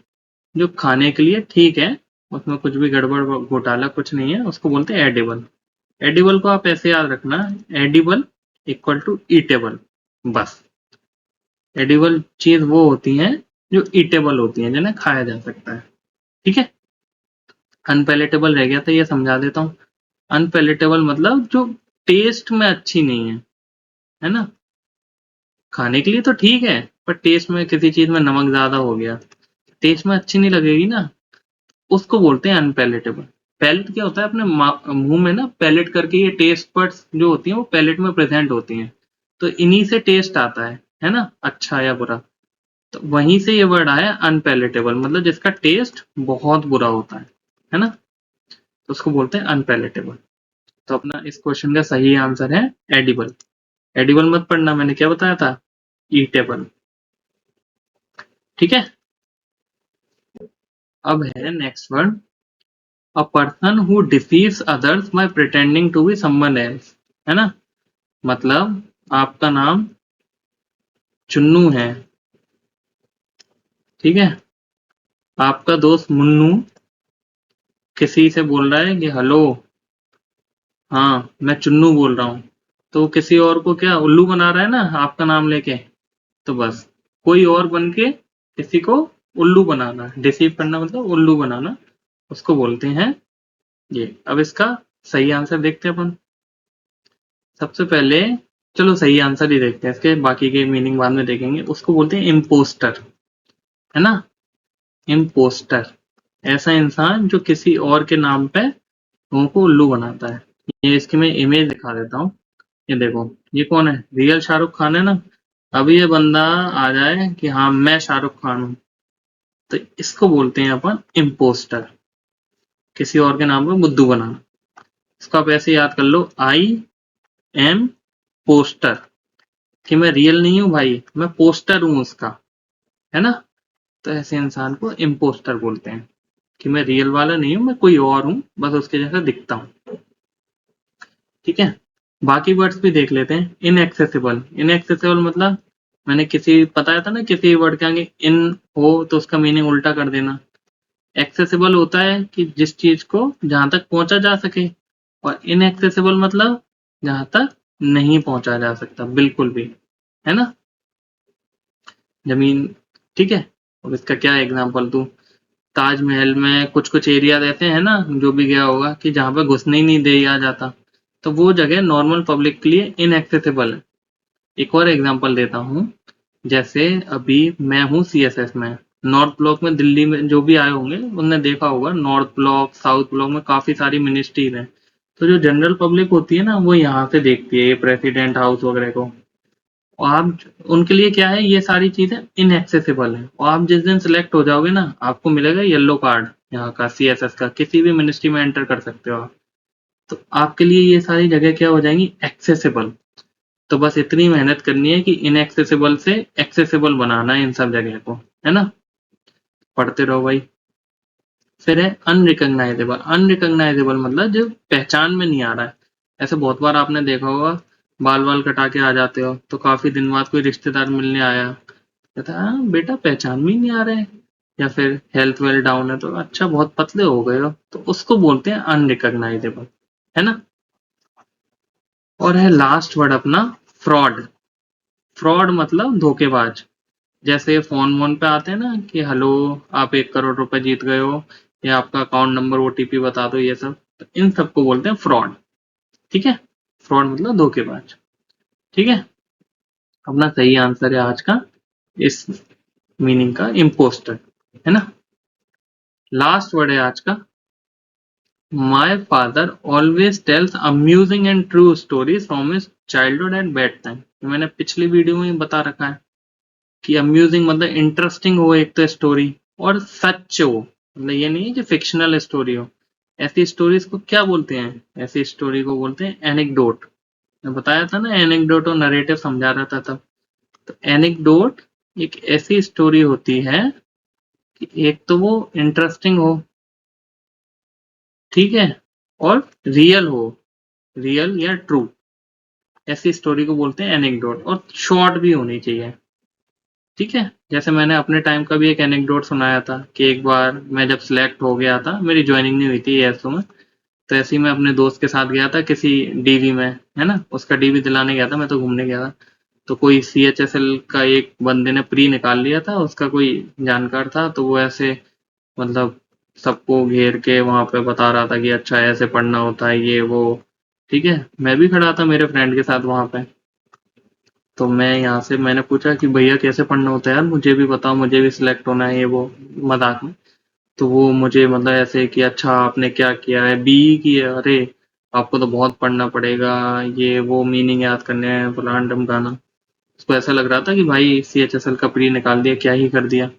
जो खाने के लिए ठीक है, उसमें कुछ भी गड़बड़ घोटाला कुछ नहीं है, उसको बोलते हैं एडिबल। एडिबल को आप ऐसे याद रखना, एडिबल इक्वल टू ईटेबल, बस। एडिबल चीज वो होती हैं जो ईटेबल होती हैं, जिन्हें खाया जा सकता है। ठीक है? अनपैलेटेबल रह गया था, ये समझा देता हूँ। अनपैलेटेबल मतलब जो टेस्ट में अच्छी नहीं है, है ना? खाने के लिए तो ठीक है, पर टेस्ट में किसी चीज में नमक ज्यादा हो गया, टेस्ट में अच्छी नहीं लगेगी ना, उसको बोलते हैं अनपैलेटेबल। पैलेट क्या होता है? अपने मुंह में ना पैलेट करके ये टेस्ट बड्स जो होती हैं वो पैलेट में प्रेजेंट होती हैं, तो इन्हीं से टेस्ट आता है ना, अच्छा या बुरा। तो वहीं से ये वर्ड आया अनपैलेटेबल, मतलब जिसका टेस्ट बहुत बुरा होता है ना, तो उसको बोलते हैं अनपैलेटेबल। तो अपना इस क्वेश्चन का सही आंसर है एडिबल। एडिबल मत पढ़ना, मैंने क्या बताया था? ईटेबल। ठीक है? अब है next word, a person who deceives others by pretending to be someone else. है ना? मतलब आपका नाम चुन्नू है, ठीक है? आपका दोस्त मुन्नू किसी से बोल रहा है कि हेलो, हाँ मैं चुन्नू बोल रहा हूँ, तो किसी और को क्या उल्लू बना रहा है ना आपका नाम लेके। तो बस कोई और बन के किसी को उल्लू बनाना, डिसीव करना मतलब उल्लू बनाना, उसको बोलते हैं ये। अब इसका सही आंसर देखते हैं अपन। सबसे पहले चलो सही आंसर ही देखते हैं, इसके बाकी के मीनिंग बाद में देखेंगे। उसको बोलते हैं इम्पोस्टर, है ना। इम्पोस्टर ऐसा इंसान जो किसी और के नाम पे लोगों को उल्लू बनाता है। ये इसकी मैं इमेज दिखा देता हूँ। ये देखो, ये कौन है? रियल शाहरुख खान है ना। अब ये बंदा आ जाए कि हाँ मैं शाहरुख खान हूँ, तो इसको बोलते हैं अपन इम्पोस्टर, किसी और के नाम पे बुद्धू बनाना। इसको आप ऐसे याद कर लो, आई एम पोस्टर, कि मैं रियल नहीं हूँ भाई, मैं पोस्टर हूँ उसका, है ना। तो ऐसे इंसान को इम्पोस्टर बोलते हैं कि मैं रियल वाला नहीं हूँ, मैं कोई और हूँ, बस उसके जैसा दिखता हूँ। ठीक है, बाकी वर्ड्स भी देख लेते हैं। इनएक्सेसिबल, इनएक्सेसिबल मतलब मैंने किसी बताया था ना, किसी वर्ड के आगे इन हो तो उसका मीनिंग उल्टा कर देना। एक्सेसिबल होता है कि जिस चीज को जहां तक पहुंचा जा सके, और इनएक्सेसिबल मतलब जहां तक नहीं पहुंचा जा सकता बिल्कुल भी, है ना। जमीन, ठीक है। अब इसका क्या एग्जांपल दूं? ताजमहल में कुछ कुछ एरिया रहते हैं ना, जो भी गया होगा, कि जहां पे घुसने ही नहीं दिया जाता, तो वो जगह नॉर्मल पब्लिक के लिए इनएक्सेसिबल है। एक और एग्जांपल देता हूँ। जैसे अभी मैं हूँ सीएसएस में, नॉर्थ ब्लॉक में, दिल्ली में जो भी आए होंगे उनने देखा होगा, नॉर्थ ब्लॉक साउथ ब्लॉक में काफी सारी मिनिस्ट्रीज हैं। तो जो जनरल पब्लिक होती है ना, वो यहाँ से देखती है ये प्रेसिडेंट हाउस वगैरह को। और आप उनके लिए क्या है, ये सारी चीजें इनएक्सेसिबल है। और आप जिस दिन सिलेक्ट हो जाओगे ना, आपको मिलेगा येलो कार्ड यहाँ का, सीएसएस का, किसी भी मिनिस्ट्री में एंटर कर सकते हो आप। तो आपके लिए ये सारी जगह क्या हो जाएंगी, एक्सेसिबल। तो बस इतनी मेहनत करनी है कि इनएक्सेसिबल से एक्सेसिबल बनाना है इन सब जगह को, है ना। पढ़ते रहो भाई। फिर है अनरिकॉग्नाइजेबल। अनरिकॉग्नाइजेबल मतलब जो पहचान में नहीं आ रहा है। ऐसे बहुत बार आपने देखा होगा, बाल बाल कटा के आ जाते हो, तो काफी दिन बाद कोई रिश्तेदार मिलने आया, कहता है हाँ बेटा पहचान में ही नहीं आ रहे हैं। या फिर हेल्थ वेल डाउन है तो अच्छा बहुत पतले हो गए हो, तो उसको बोलते हैं अनरिकॉग्नाइजेबल, है ना। और है लास्ट वर्ड अपना, फ्रॉड। फ्रॉड मतलब धोखेबाज। जैसे फोन वोन पे आते हैं ना कि हेलो आप 1 करोड़ रुपए जीत गए हो, या आपका अकाउंट नंबर ओटीपी बता दो, ये सब, तो इन सबको बोलते हैं फ्रॉड। ठीक है, फ्रॉड मतलब धोखेबाज। ठीक है, अपना सही आंसर है आज का इस मीनिंग का, इम्पोस्टर, है ना। लास्ट वर्ड है आज का, my father always tells amusing and true stories from his childhood at bed time. मैंने पिछली वीडियो में बता रखा है कि अम्यूजिंग मतलब इंटरेस्टिंग हो एक तो स्टोरी, और सच हो, मतलब ये नहीं है कि फिक्शनल स्टोरी हो। ऐसी स्टोरीज को क्या बोलते हैं? ऐसी स्टोरी को बोलते हैं एनेक्डोट। मैं बताया था ना, एनेक्डोट और नरेटिव समझा रहा था तब। तो एनेक्डोट एक ऐसी स्टोरी होती है कि एक तो वो इंटरेस्टिंग हो, ठीक है, और रियल हो, रियल या ट्रू, ऐसी स्टोरी को बोलते हैं एनेक्डोट। और शॉर्ट भी होनी चाहिए। ठीक है, जैसे मैंने अपने टाइम का भी एक एनेक्डोट सुनाया था कि एक बार मैं जब सिलेक्ट हो गया था, मेरी ज्वाइनिंग नहीं हुई थी एएसओ में, तो ऐसे ही मैं अपने दोस्त के साथ गया था किसी डीवी में, है ना, उसका डीवी दिलाने गया था, मैं तो घूमने गया था। तो कोई सीएचएसएल का एक बंदे ने प्री निकाल लिया था, उसका कोई जानकार था, तो वो ऐसे मतलब सबको घेर के वहां पे बता रहा था कि अच्छा ऐसे पढ़ना होता है ये वो। ठीक है, मैं भी खड़ा था मेरे फ्रेंड के साथ वहां पे। तो मैं यहाँ से मैंने पूछा कि भैया कैसे पढ़ना होता है यार, मुझे भी बताओ, मुझे भी सिलेक्ट होना है ये वो, मजाक में। तो वो मुझे मतलब ऐसे कि अच्छा आपने क्या किया है, बीई की है, अरे आपको तो बहुत पढ़ना पड़ेगा, ये वो मीनिंग याद करने हैं, फलान ढमकाना। उसको ऐसा लग रहा था कि भाई सीएचएसएल का प्री निकाल दिया, क्या ही कर दिया।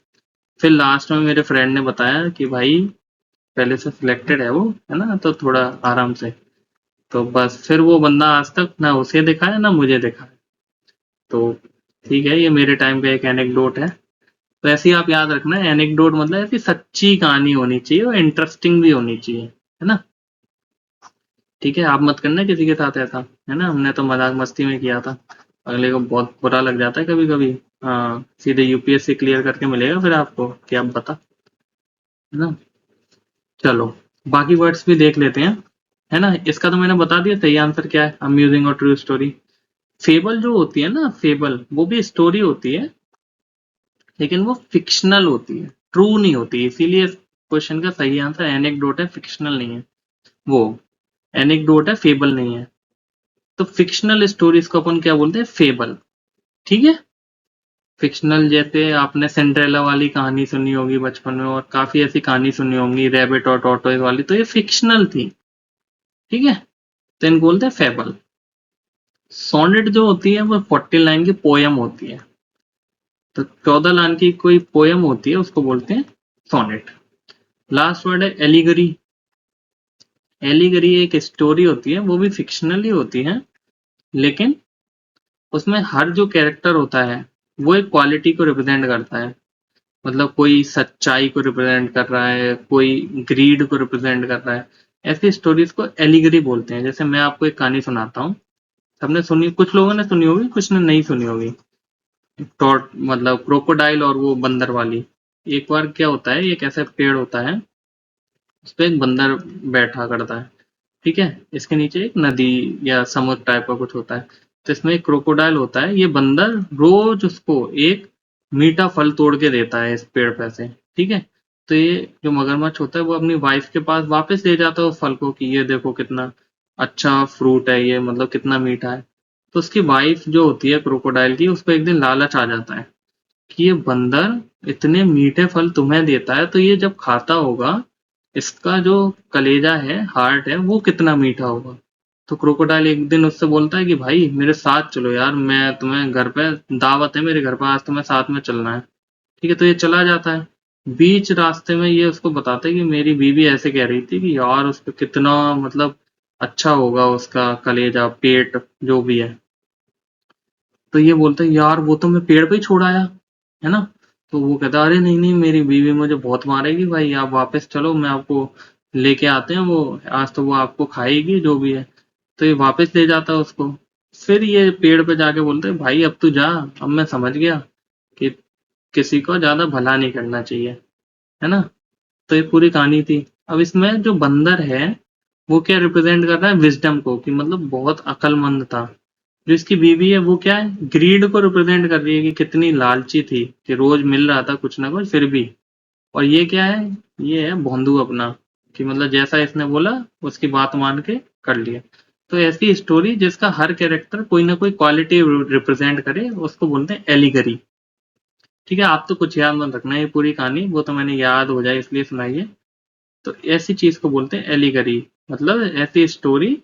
फिर लास्ट में मेरे फ्रेंड ने बताया कि भाई पहले से सिलेक्टेड है वो, है ना, तो थोड़ा आराम से। तो बस फिर वो बंदा आज तक ना उसे देखा है ना मुझे देखा है। तो ठीक है, ये मेरे टाइम का एक एनेक्डोट है। तो ऐसे ही आप याद रखना, एनेक्डोट मतलब ऐसी सच्ची कहानी होनी चाहिए और इंटरेस्टिंग भी होनी चाहिए, है ना। ठीक है, आप मत करना किसी के साथ ऐसा, है ना, हमने तो मजाक मस्ती में किया था। अगले को बहुत बुरा लग जाता है कभी कभी। हाँ, सीधे यूपीएससी क्लियर करके मिलेगा फिर आपको कि आप बता, है ना। चलो, बाकी वर्ड्स भी देख लेते हैं, है ना। इसका तो मैंने बता दिया सही आंसर क्या है, अम्यूजिंग और ट्रू स्टोरी। फेबल जो होती है ना, फेबल वो भी स्टोरी होती है, लेकिन वो फिक्शनल होती है, ट्रू नहीं होती, इसीलिए क्वेश्चन का सही आंसर एनेक्डोट है, फिक्शनल नहीं है। वो एनेक्डोट है, फेबल नहीं है। तो फिक्शनल स्टोरीज को अपन क्या बोलते हैं? फेबल। ठीक है। फिक्शनल जैसे आपने सिंड्रेला वाली कहानी सुनी होगी बचपन में, और काफी ऐसी कहानी सुनी होंगी, रैबिट और टॉर्टोइस वाली, तो ये फिक्शनल थी। ठीक है। तो इनको बोलते हैं फेबल। सोनेट जो होती है वो 40 लाइन की पोयम होती है। तो 14 लाइन की कोई पोयम होती है उसको बोलते हैं सोनेट। लास्ट वर्ड है एलिगरी। एलिगरी एक स्टोरी होती है, वो भी फिक्शनल ही होती है, लेकिन उसमें हर जो कैरेक्टर होता है वो एक क्वालिटी को रिप्रेजेंट करता है। मतलब कोई सच्चाई को रिप्रेजेंट कर रहा है, कोई ग्रीड को रिप्रेजेंट कर रहा है। ऐसी स्टोरीज को एलिगरी बोलते हैं। जैसे मैं आपको एक कहानी सुनाता हूँ, सबने सुनी, कुछ लोगों ने सुनी होगी, कुछ ने नहीं सुनी होगी। टॉट मतलब क्रोकोडाइल और वो बंदर वाली। एक बार क्या होता है, एक ऐसा पेड़ होता है, उस पे एक बंदर बैठा करता है। ठीक है। इसके नीचे एक नदी या समुद्र टाइप का कुछ होता है। तो इसमें एक क्रोकोडाइल होता है। ये बंदर रोज उसको एक मीठा फल तोड़ के देता है इस पेड़ पे से। ठीक है। तो ये जो मगरमच्छ होता है वो अपनी वाइफ के पास वापस ले जाता है उस फल को, कि ये देखो कितना अच्छा फ्रूट है ये, मतलब कितना मीठा है। तो उसकी वाइफ जो होती है क्रोकोडाइल की, उसको एक दिन लालच आ जाता है कि ये बंदर इतने मीठे फल तुम्हें देता है, तो ये जब खाता होगा, इसका जो कलेजा है, हार्ट है, वो कितना मीठा होगा। तो क्रोकोडाइल एक दिन उससे बोलता है कि भाई मेरे साथ चलो यार, मैं तुम्हें घर पे दावत है, मेरे घर पे आज तुम्हें साथ में चलना है। ठीक है। तो ये चला जाता है। बीच रास्ते में ये उसको बताता है कि मेरी बीवी ऐसे कह रही थी कि यार उस पे कितना मतलब अच्छा होगा उसका कलेजा, पेट, जो भी है। तो ये बोलता है यार वो तो मैं पेड़ पे ही छोड़ आया, है ना। तो वो कहता है अरे नहीं नहीं, मेरी बीवी मुझे बहुत मारेगी भाई, आप वापस चलो, मैं आपको लेके आते हैं, वो आज तो वो आपको खाएगी जो भी है। तो ये वापस ले जाता है उसको। फिर ये पेड़ पे जाके बोलते है भाई अब तू जा, अब मैं समझ गया कि किसी को ज्यादा भला नहीं करना चाहिए, है ना। तो ये पूरी कहानी थी। अब इसमें जो बंदर है वो क्या रिप्रेजेंट कर रहा है? विजडम को, कि मतलब बहुत अक्लमंद था। जो इसकी बीवी है वो क्या है? ग्रीड को रिप्रेजेंट कर रही है, कि कितनी लालची थी, कि रोज मिल रहा था कुछ ना कुछ फिर भी। और ये क्या है? ये है भोंदू अपना, कि मतलब जैसा इसने बोला उसकी बात मान के कर लिया। तो ऐसी स्टोरी जिसका हर कैरेक्टर कोई ना कोई क्वालिटी रिप्रेजेंट करे, उसको बोलते हैं एलिगरी। ठीक है। आप तो कुछ याद मत रखना ये पूरी कहानी, वो तो मैंने याद हो जाए इसलिए सुनाई है। तो ऐसी चीज को बोलते हैं एलिगरी। मतलब ऐसी स्टोरी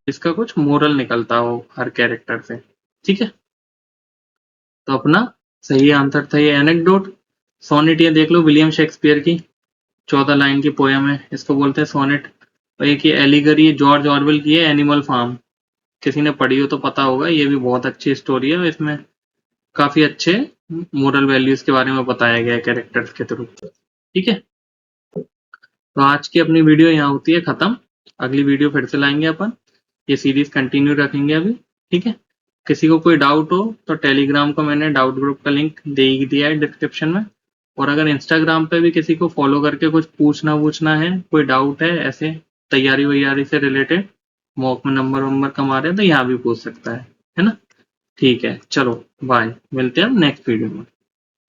जिसका कुछ मोरल निकलता हो हर कैरेक्टर से। ठीक है। तो अपना सही आंसर था ये एनेक्डोट। सोनेट ये देख लो, विलियम शेक्सपियर की 14 लाइन की पोयम है, इसको बोलते हैं सोनेट। और एक ये एलिगरी जॉर्ज ऑरवेल की है, एनिमल फार्म। किसी ने पढ़ी हो तो पता होगा, ये भी बहुत अच्छी स्टोरी है। इसमें काफी अच्छे मोरल वैल्यूज के बारे में बताया गया है कैरेक्टर्स के थ्रू। ठीक है। तो आज की अपनी वीडियो यहाँ होती है खत्म। अगली वीडियो फिर से लाएंगे अपन, ये सीरीज कंटिन्यू रखेंगे अभी। ठीक है। किसी को कोई डाउट हो तो टेलीग्राम को मैंने डाउट ग्रुप का लिंक दे ही दिया है डिस्क्रिप्शन में। और अगर इंस्टाग्राम पे भी किसी को फॉलो करके कुछ पूछना है, कोई डाउट है ऐसे तैयारी वैयारी से रिलेटेड, मॉक में नंबर वंबर कमा रहे हैं, तो यहाँ भी पूछ सकता है ना। ठीक है, चलो बाय, मिलते हैं नेक्स्ट वीडियो में।